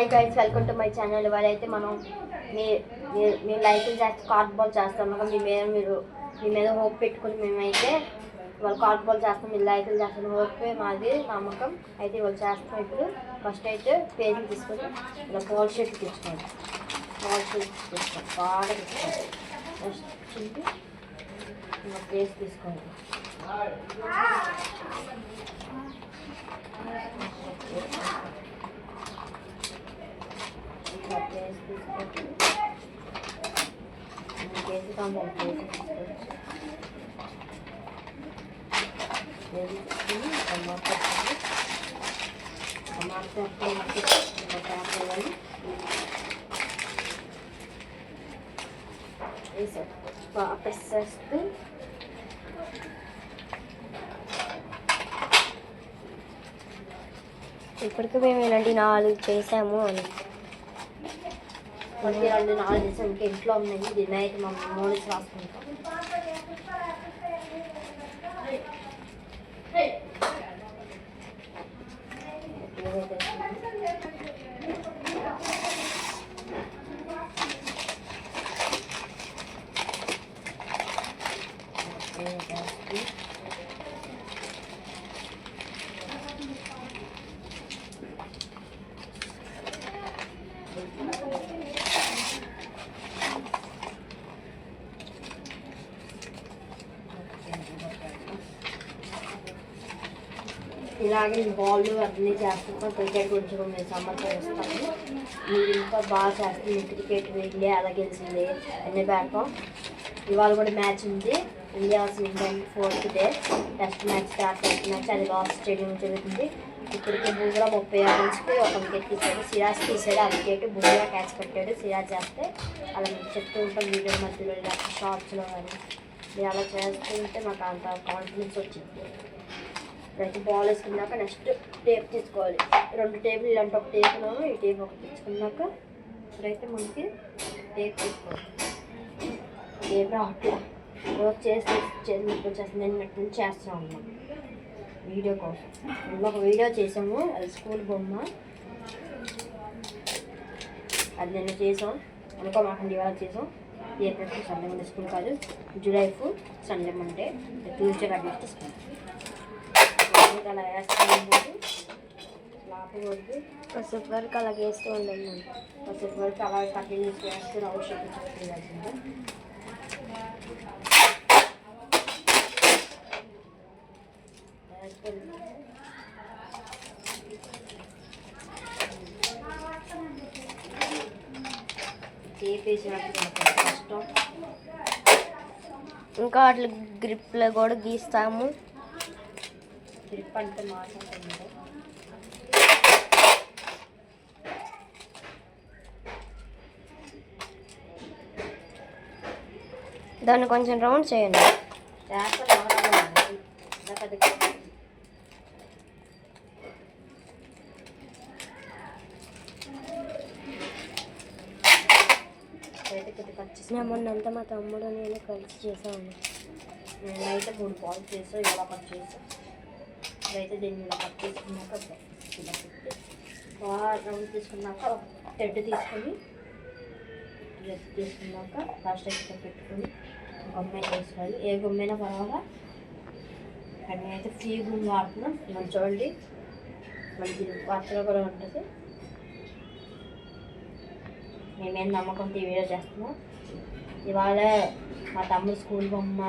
Hi guys, welcome to my channel. ఇవాళైతే మనం మీ లైకులు చేస్తే కార్డ్ బాల్ చేస్తాం. మీ మీద హోప్ పెట్టుకుని మేమైతే ఇవాళ కార్డ్ బాల్ చేస్తాం. మీరు లైకులు చేస్తాం హోపే మాది నమ్మకం. అయితే ఇవాళ చేస్తాం. ఇప్పుడు ఫస్ట్ అయితే పేజీలు తీసుకొని ఇలా బాల్ షీట్ తీసుకోండి. బాల్ షీట్ తీసుకోండి, బాగా తీసుకోండి. నెక్స్ట్ చింపి ఇలా పేస్ట్ తీసుకోండి. చేస్తే ఇప్పటికీ మేము ఇలాంటి 4 చేసాము అని 4 చేసాం. ఇంకా ఇంట్లో ఉన్నాయి. దీన్ని అయితే మనం మోడల్స్ రాసుకుంటాం. ఇలాగే బాల్ అన్నీ చేస్తాం. క్రికెట్ గురించి మేము సమ్మర్ చేస్తాము. మీరు ఇంకా బాగా చేస్తాం. క్రికెట్ వెళ్ళి అలా గెలిచింది అన్నీ పెడతాం. ఇవాళ కూడా మ్యాచ్ ఉంది. India England 4th day test match. Test match అది లాస్ట్ స్టేడియం జరుగుతుంది. ఇప్పటికి బుమ్రా 36 రన్స్కి 1 వికెట్ తీసాడు. సిరాజ్ తీసాడు ఆ వికెట్. బుమ్రా క్యాచ్ కట్టాడు. సిరాజ్ చేస్తే అలా మేము చెప్తూ ఉంటాం వీడియో మధ్యలో ఇలా షార్ట్స్లో. కానీ మీరు అలా చేస్తూ ఉంటే మాకు అంత కాన్ఫిడెన్స్ వచ్చింది. ఇప్పుడైతే బాల్ వేసుకున్నాక నెక్స్ట్ టేప్ తీసుకోవాలి. 2 టేపులు ఇలాంటి ఒక టేపులోను ఈ టేప్ ఒకటి తెచ్చుకున్నాక ఇప్పుడైతే మనకి టేప్ తీసుకోవాలి. టేప్ అట్లా చేసి నిన్నటి నుంచి చేస్తూ ఉన్నాం వీడియో కోసం. ఒక వీడియో చేసాము, అది స్కూల్ బొమ్మ. అది నిన్న చేసాం అనుకోమాకండి. ఇవాళ చేసాం. ఏప్రిల్ సండే మండే స్కూల్ కాదు, July 4 Sunday Monday, Tuesday Wednesday school. అలా వేస్తాము. లాపకూడదు. కాసేపు వరకు అలా వేస్తూ ఉండండి. కాసేపు వరకు అలా కటింగ్ చేసి వేస్తూ రౌండ్ షేప్ చేయాల్సిందే. కష్టం. ఇంకా అట్లా గ్రిప్లో కూడా గీస్తాము. గ్రిప్ అంటే మాట్లాడుతుంది. దాన్ని కొంచెం రౌండ్ చేయండి. మొన్నంతా మా తమ్ముడు నేను కలిసి చేసాను. నేనైతే 3 బాల్స్ చేసాను. ఇలా కట్ చేసాను. ఇదైతే దీన్ని ఇలా కట్ చేసుకున్నాక ఇలా పెట్టి బాగా రౌండ్ తీసుకున్నాక థ్రెడ్ తీసుకొని డ్రెస్ తీసుకున్నాక లాస్ట్ అయితే పెట్టుకొని గమ్మే వేసుకోవాలి. ఏ గమ్మైనా పర్వాలా. కానీ నేనైతే ఫ్రీ గుమ్ వాడుతున్నాం. మనం చూడండి మనకి వార్తలో కూడా ఉంటుంది. మేమేం నమ్మకంతో ఈ వీడియో చేస్తున్నాం. ఇవాళ మా తమ్ముడు స్కూల్ బొమ్మ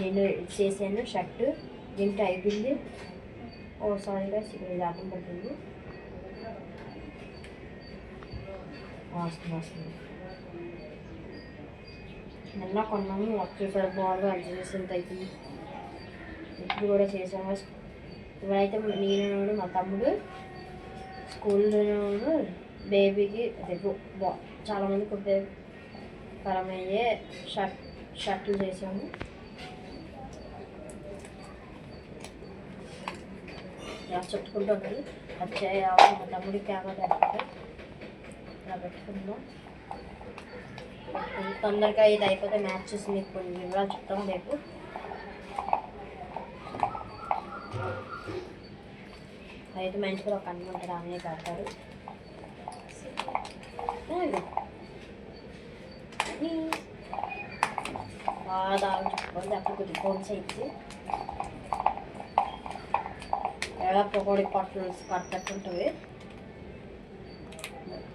నేను చేసాను. షర్టు దీంట్లో అయిపోయింది. సారీగా ఇది అర్థం పడుతుంది. వస్తుంది. నిన్న కొన్నాము. ఒకేసారి బాగా అడ్జస్ట్ అవుతుంది. ఇప్పుడు కూడా చేసాము. ఇప్పుడైతే నేను మా తమ్ముడు స్కూల్లోనూ బేబీకి చాలామందికి ఉపయోగకరమయ్యే షర్ట్లు చేసాము. ఇలా చుట్టుకుంటూ ఉంటుంది. అది చేయాలి. మా తమ్ముడికి క్యామెరా ఇలా పెట్టుకుందాం. తొందరగా ఇది అయిపోతే మ్యాచ్ చూసి మీకు కొన్ని వివరాలు చెప్తాం రేపు. అయితే మంచిగా ఒక అన్నం ఉంటుంది, ఆమె కడతారు. దాని చుట్టుకోవాలి అప్పుడు కొద్దిగా బౌన్స్ అయితే ఎలా పకోడీ పట్లు కట్టట్టుంటుంది.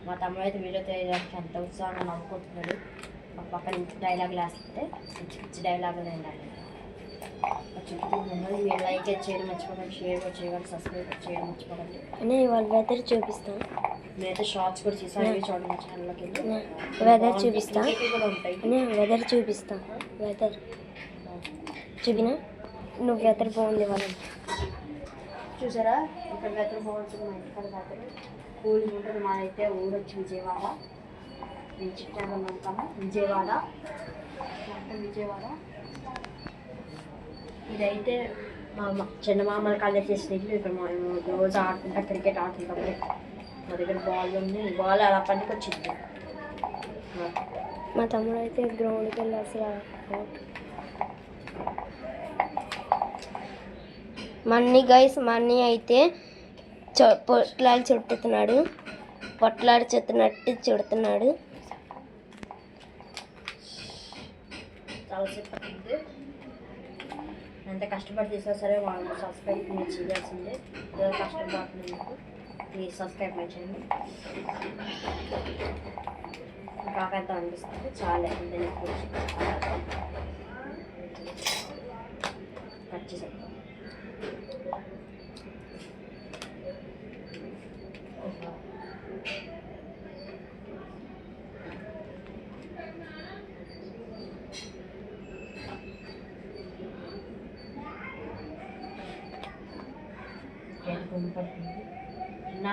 మా తమ్ముడు అయితే వీడియో చేయడానికి ఎంత ఉత్సాహంగా నవ్వుకుంటున్నాడు. మా పక్క నుంచి డైలాగులు వేస్తుంటే పిచ్చి పిచ్చి డైలాగులు ఏంటంటే చుట్టూ ఉన్నది. మీరు లైక్ చేయడం మర్చిపోకండి, షేర్ కూడా చేయకండి, సబ్స్క్రైబ్ చేయడం మర్చిపోకండి. నేను ఇవాళ వెదర్ చూపిస్తాను. నేనైతే షార్ట్స్ కూడా చేసాను చూడండి ఛానల్లోకి వెళ్ళి. వెదర్ చూపిస్తాను కూడా ఉంటాయి. వెదర్ చూపిస్తాను. వెదర్ చూపినా నువ్వు వెదర్ బాగుంది వాళ్ళని చూసారా ఇక్కడ వెదర్ బాగుంటుంది. మా ఇంటికాడ వెదర్ కూలింగ్ ఉంటుంది. మాదైతే ఊరు వచ్చి విజయవాడ. నేను చిట్టాలో ఉంటాము విజయవాడ. ఇదైతే మా చిన్న మామల కాలేజ్ చేసిన ఇక్కడ మేము రోజు ఆడుకుంటా క్రికెట్ ఆడుకుంటాం. మా దగ్గర బాల్ ఉంది. బాల్ అలా పనికి వచ్చింది. మా తమ్ముడు అయితే గ్రౌండ్కి వెళ్ళి అసలు మన్నీ గైస్ మన్నీ అయితే పొట్లాలు చుట్టుతున్నాడు. పొట్లాడు చుట్టినట్టు చుడుతున్నాడు. చాలాసేపు పట్టింది. ఎంత కష్టపడి తీసినా సరే వాళ్ళు సబ్స్క్రైబ్ మీరు చేయాల్సిందే. ఏదో కష్టపడుతున్నందుకు ప్లీజ్ సబ్స్క్రైబ్ చేయండి. కాకంత అనిపిస్తుంది చాలా కట్ చేసేద్దాం.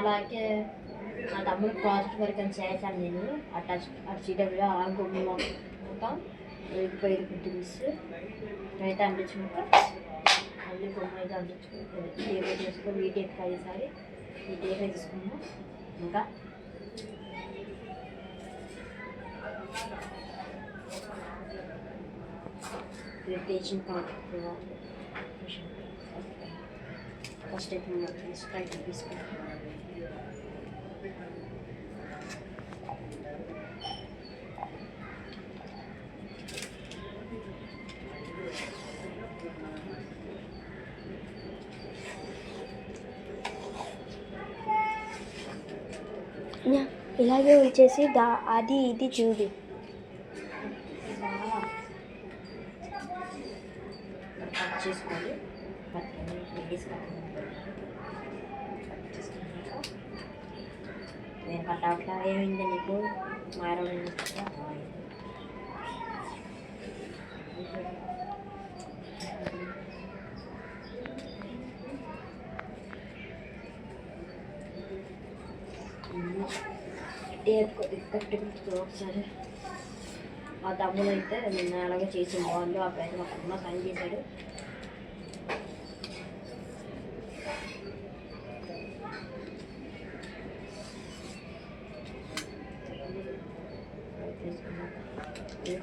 అలాగే నా తమ్ముడు ప్రాజెక్ట్ వర్క్ అని చేశాను నేను. అటు చీటగా గుమ్మ మొత్తం ఇరుకుపోయి అయితే అంటించుకుంటా మళ్ళీ గుమ్మ అయితే అంటించుకుంటుంది. టేబుల్ చేసుకొని వీటికి అయ్యేసరి ఈ టేబుల్ తీసుకున్నాం. ఇంకా ఇరిటేషన్ ఫస్ట్ అయితే స్ప్రైట్ తీసుకుంటాం. ఇలాగే ఉంచేసి అది ఇది చూడు. కట్ చేసుకోండి. నేను కట్టాట్లా ఏమైంది నీకు మారడం టేప్ కట్టుకుంటుంది. ఒకసారి మా తమ్ముడు అయితే నిన్న అలాగే చేసి బాగుంది. ఆ పైన మా అమ్మ సైన్ చేశాడు.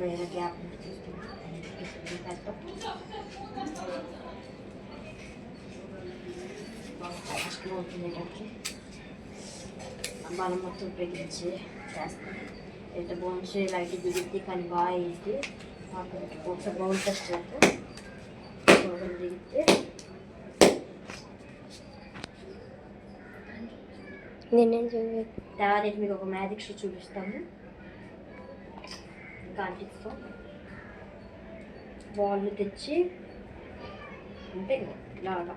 వేరే గ్యాప్ కష్టం అవుతుంది. బలం మొత్తం ఉపయోగించి చేస్తాను. అయితే బౌన్స్ లైట్ దిగిద్ది కానీ బాగా అయ్యింది. ఒకసారి బౌల్ టెస్ట్ చేస్తే దిగితే తర్వాత మీకు ఒక మ్యాజిక్ షో చూపిస్తాము. ఇంకా అంటిస్తాం. బాల్ తెచ్చి అంటే ఇలాగా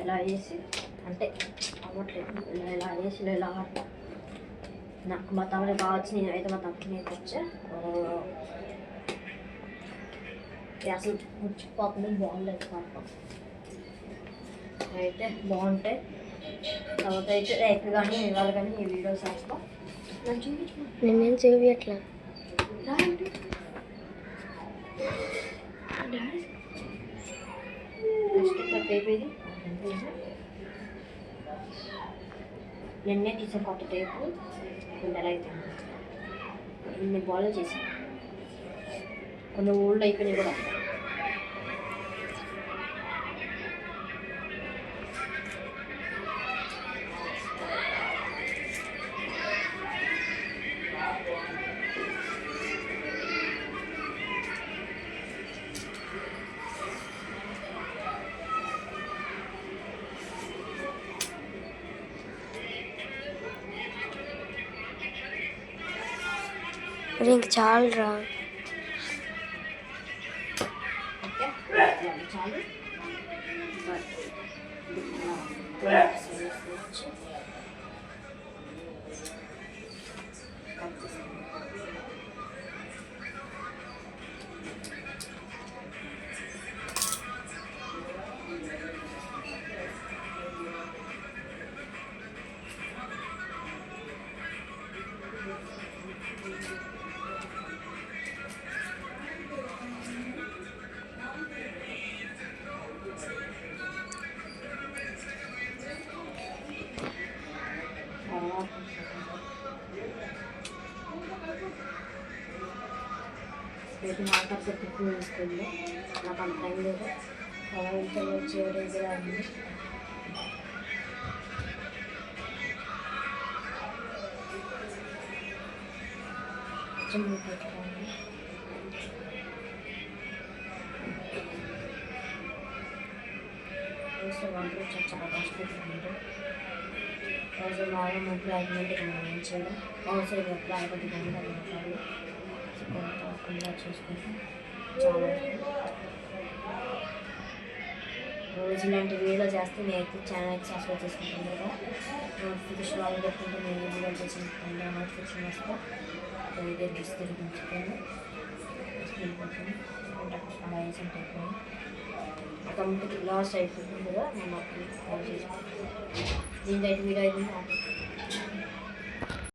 ఇలా వేసి అంటే అవ్వట్లేదు. ఇలా వేసి ఇలా నాకు మా తమ్ముడు బాగా వచ్చి నేనైతే మా తమ్ముడు నేర్పించా. అసలు ముచ్చిపోతుంది. బాగుండదు పాపం అయితే బాగుంటాయి. తర్వాత అయితే రేపు కానీ ఇవాళ కానీ ఈ వీడియోస్ వేస్తాం. నేను చూపించట్లా టేపేది నిన్నే తీసాను కొత్త టేపు. ఎలా అయితే ఇన్ని బాల్ చేసాను. కొన్ని ఓల్డ్ అయిపోయినాయి కూడా. మరి ఇంక చాలరా. ఓకే చాలు. రేపు మాట్లాడితే టిఫిన్ తీసుకెళ్ళి నాకు అంత టైం లేదు. ఇంట్లో వచ్చేది కూడా ఉంది. వంటలు చాలా కష్టపడుతుంది. రోజు బాగా మంటలు 5 గంటలకు చేయడం అవసరం ఎప్పుడు 5 గంటలు మాట్లాడి తప్పకుండా చూసుకుంటాం. చాలా రోజు ఇలాంటి వీడియో చేస్తే నేనైతే ఛానల్కి సబ్స్క్రైబ్ చేసుకుంటాను కదా. నోటిఫికేషన్ వాళ్ళు పెట్టుకుంటే నేను వీడియో చేసుకుంటాను. నోటిఫికేషన్ వస్తే ఇదే డిస్ప్లే ఉంచుతాను. అలా వేసి అయిపోయింది. కంప్లీట్ లాస్ట్ అయిపోతుంది కదా. నేను అప్పుడు కాల్ చేసుకుంటాను. దీనికైతే వీడియో అయితే